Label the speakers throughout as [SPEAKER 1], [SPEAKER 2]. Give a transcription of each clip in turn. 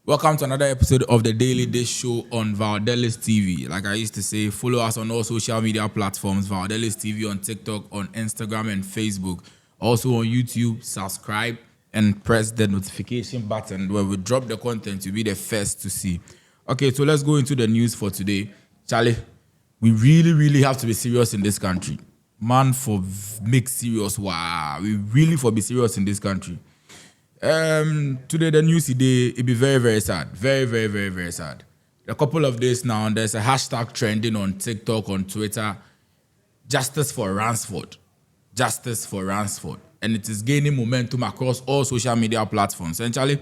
[SPEAKER 1] Welcome to another episode of the Daily Dish Show on Valdelis TV. Like I used to say, follow us on all social media platforms, Valdelis TV on TikTok, on Instagram and Facebook. Also on YouTube, subscribe and press the notification button. When we drop the content, you'll be the first to see. Okay, so let's go into the news for today. Charlie, we really have to be serious in this country. Man, make serious. Wow, we really for be serious in this country. Today the news today it be very sad, very sad. A couple of days now, there's a hashtag trending on TikTok, on Twitter, justice for Ransford, and it is gaining momentum across all social media platforms. And Charlie,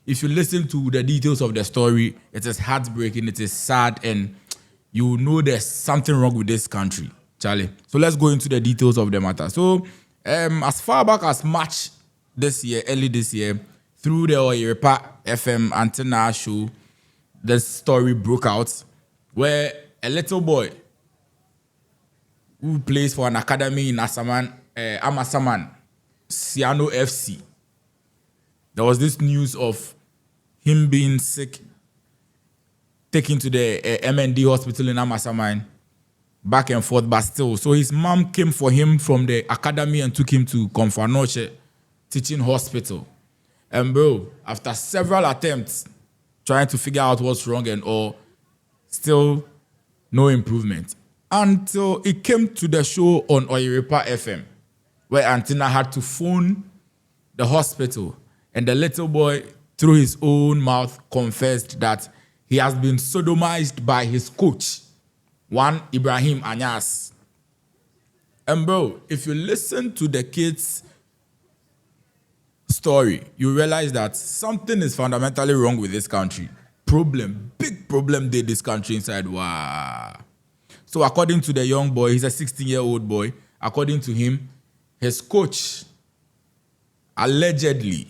[SPEAKER 1] if you listen to the details of the story, it is heartbreaking, it is sad, and you know there's something wrong with this country, Charlie. So let's go into the details of the matter. So, as far back as March early this year, through the Oyiripa FM antenna show, the story broke out where a little boy who plays for an academy in Amasaman, Siano FC, there was this news of him being sick, taken to the MND hospital in Amasaman, back and forth, but still. So his mom came for him from the academy and took him to Confanoche Teaching Hospital. And bro, after several attempts trying to figure out what's wrong and all, still no improvement. Until it came to the show on Oyiripa FM, where Antina had to phone the hospital, and the little boy, through his own mouth, confessed that he has been sodomized by his coach, one Ibrahim Anyas. And bro, if you listen to the kids' story, you realize that something is fundamentally wrong with this country. Big problem did this country inside. Wow. So according to the young boy, he's a 16-year-old boy. According to him, his coach allegedly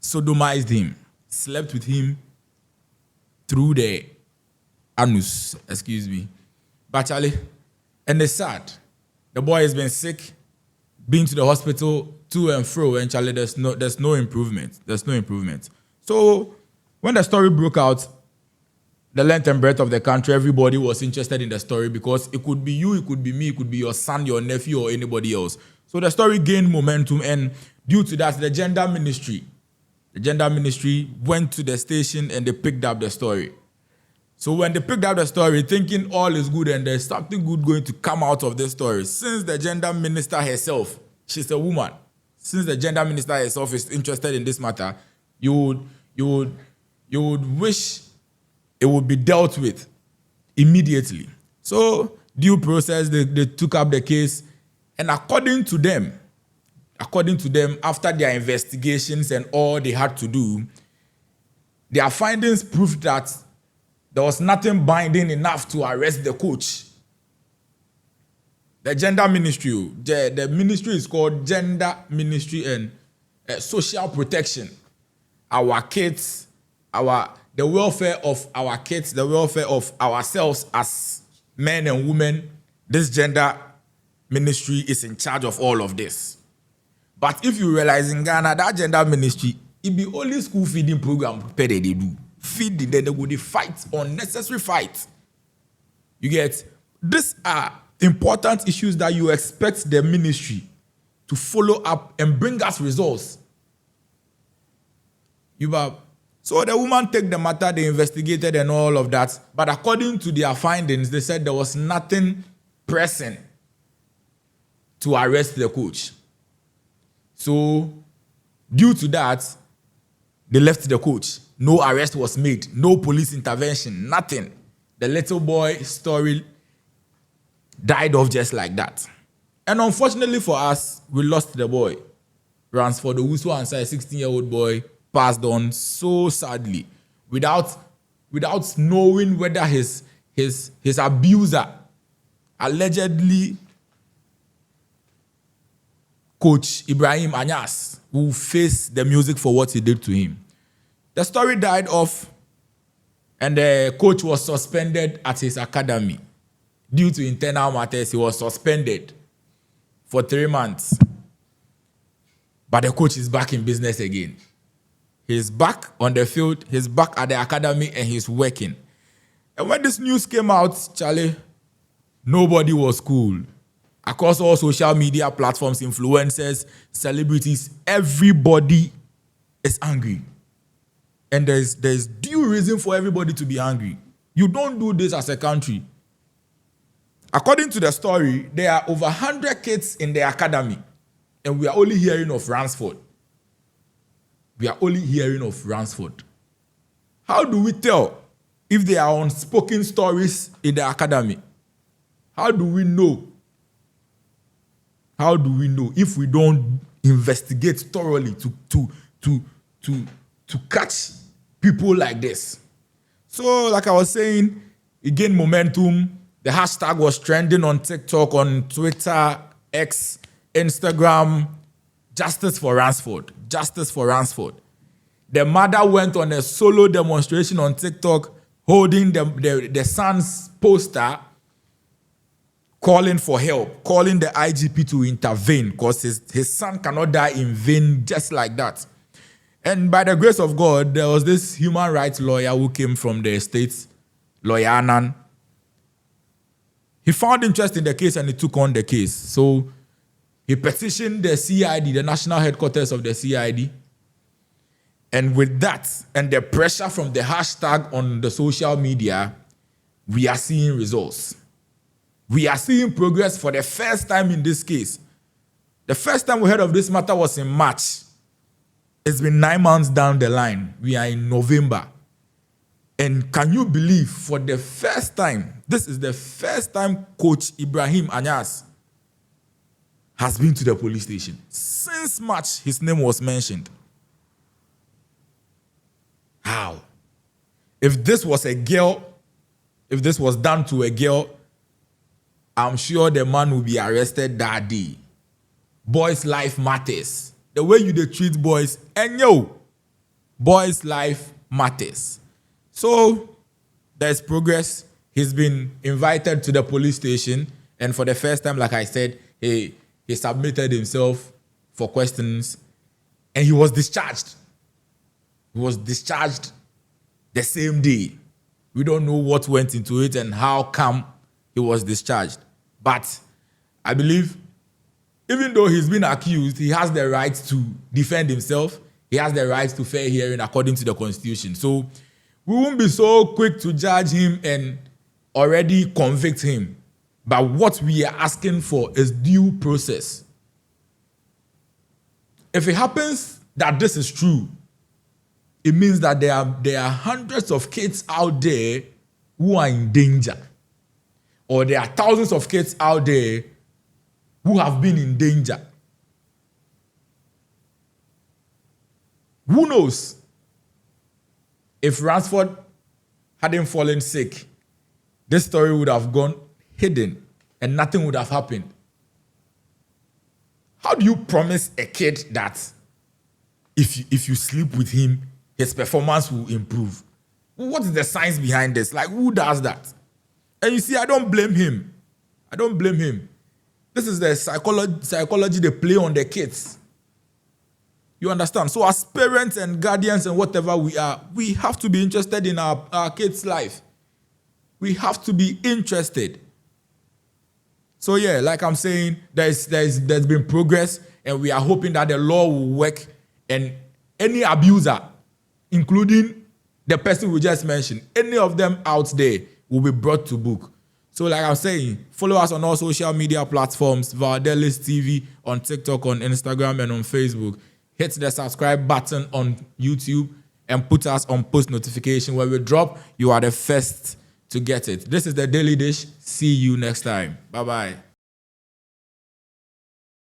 [SPEAKER 1] sodomized him, slept with him through the anus, But Charlie, and it's sad. The boy has been sick, been to the hospital to and fro, and Charlie, there's no improvement. So when the story broke out, the length and breadth of the country, everybody was interested in the story because it could be you, it could be me, it could be your son, your nephew, or anybody else. So the story gained momentum, and due to that, the gender ministry went to the station and they picked up the story. So when they picked up the story, thinking all is good and there's something good going to come out of this story, since the gender minister herself, she's a woman, since the gender minister herself is interested in this matter, you would wish it would be dealt with immediately. So due process, they took up the case, and according to them, after their investigations and all they had to do, their findings proved that there was nothing binding enough to arrest the coach. The gender ministry, the ministry is called Gender Ministry and Social Protection. Our kids, the welfare of our kids, the welfare of ourselves as men and women, this gender ministry is in charge of all of this. But if you realize in Ghana, that gender ministry, it be only school feeding program they do. Feeding, then they would fight, unnecessary fight. You get, these are important issues that you expect the ministry to follow up and bring us results. So the woman took the matter, they investigated and all of that. But according to their findings, they said there was nothing pressing to arrest the coach. So due to that, they left the coach. No arrest was made, no police intervention, nothing. The little boy's story died off just like that. And unfortunately for us, we lost the boy. Ransford Ansah, a 16-year-old boy, passed on so sadly without knowing whether his abuser, allegedly Coach Ibrahim Anyas, who faced the music for what he did to him. The story died off, and the coach was suspended at his academy. Due to internal matters, he was suspended for 3 months. But the coach is back in business again. He's back on the field, he's back at the academy, and he's working. And when this news came out, Charlie, nobody was cool. Across all social media platforms, influencers, celebrities, everybody is angry. And there's due reason for everybody to be angry. You don't do this as a country. According to the story, there are over 100 kids in the academy, and we are only hearing of Ransford. We are only hearing of Ransford. How do we tell if there are unspoken stories in the academy? How do we know? How do we know if we don't investigate thoroughly to catch people like this? So, like I was saying, it gained momentum. The hashtag was trending on TikTok, on Twitter, X, Instagram. Justice for Ransford. Justice for Ransford. The mother went on a solo demonstration on TikTok holding the son's poster, calling for help, calling the IGP to intervene because his son cannot die in vain just like that. And by the grace of God, there was this human rights lawyer who came from the States, Lawyer Annan. He found interest in the case and he took on the case. So he petitioned the CID, the national headquarters of the CID. And with that and the pressure from the hashtag on the social media, we are seeing results. We are seeing progress for the first time in this case. The first time we heard of this matter was in March. It's been 9 months down the line. We are in November. And can you believe, for the first time, this is the first time Coach Ibrahim Anyas has been to the police station. Since March, his name was mentioned. How? If this was a girl, if this was done to a girl, I'm sure the man will be arrested that day. Boys' life matters. The way you treat boys, and boys' life matters. So there's progress. He's been invited to the police station, and for the first time, like I said, he submitted himself for questions, and he was discharged. He was discharged the same day. We don't know what went into it and how come he was discharged. But I believe, even though he's been accused, he has the right to defend himself. He has the right to fair hearing according to the Constitution. So we won't be so quick to judge him and already convict him. But what we are asking for is due process. If it happens that this is true, it means that there are hundreds of kids out there who are in danger. Or there are thousands of kids out there who have been in danger. Who knows? If Ransford hadn't fallen sick, this story would have gone hidden and nothing would have happened. How do you promise a kid that if you sleep with him, his performance will improve? What is the science behind this? Like, who does that? And you see, I don't blame him. I don't blame him. This is the psychology they play on the kids. You understand? So as parents and guardians and whatever we are, we have to be interested in our kids' life. We have to be interested. So yeah, like I'm saying, there's been progress, and we are hoping that the law will work, and any abuser, including the person we just mentioned, any of them out there will be brought to book. So like I'm saying, follow us on all social media platforms, Vardelis TV, on TikTok, on Instagram, and on Facebook. Hit the subscribe button on YouTube and put us on post notification. When we drop, you are the first to get it. This is the Daily Dish. See you next time. Bye-bye.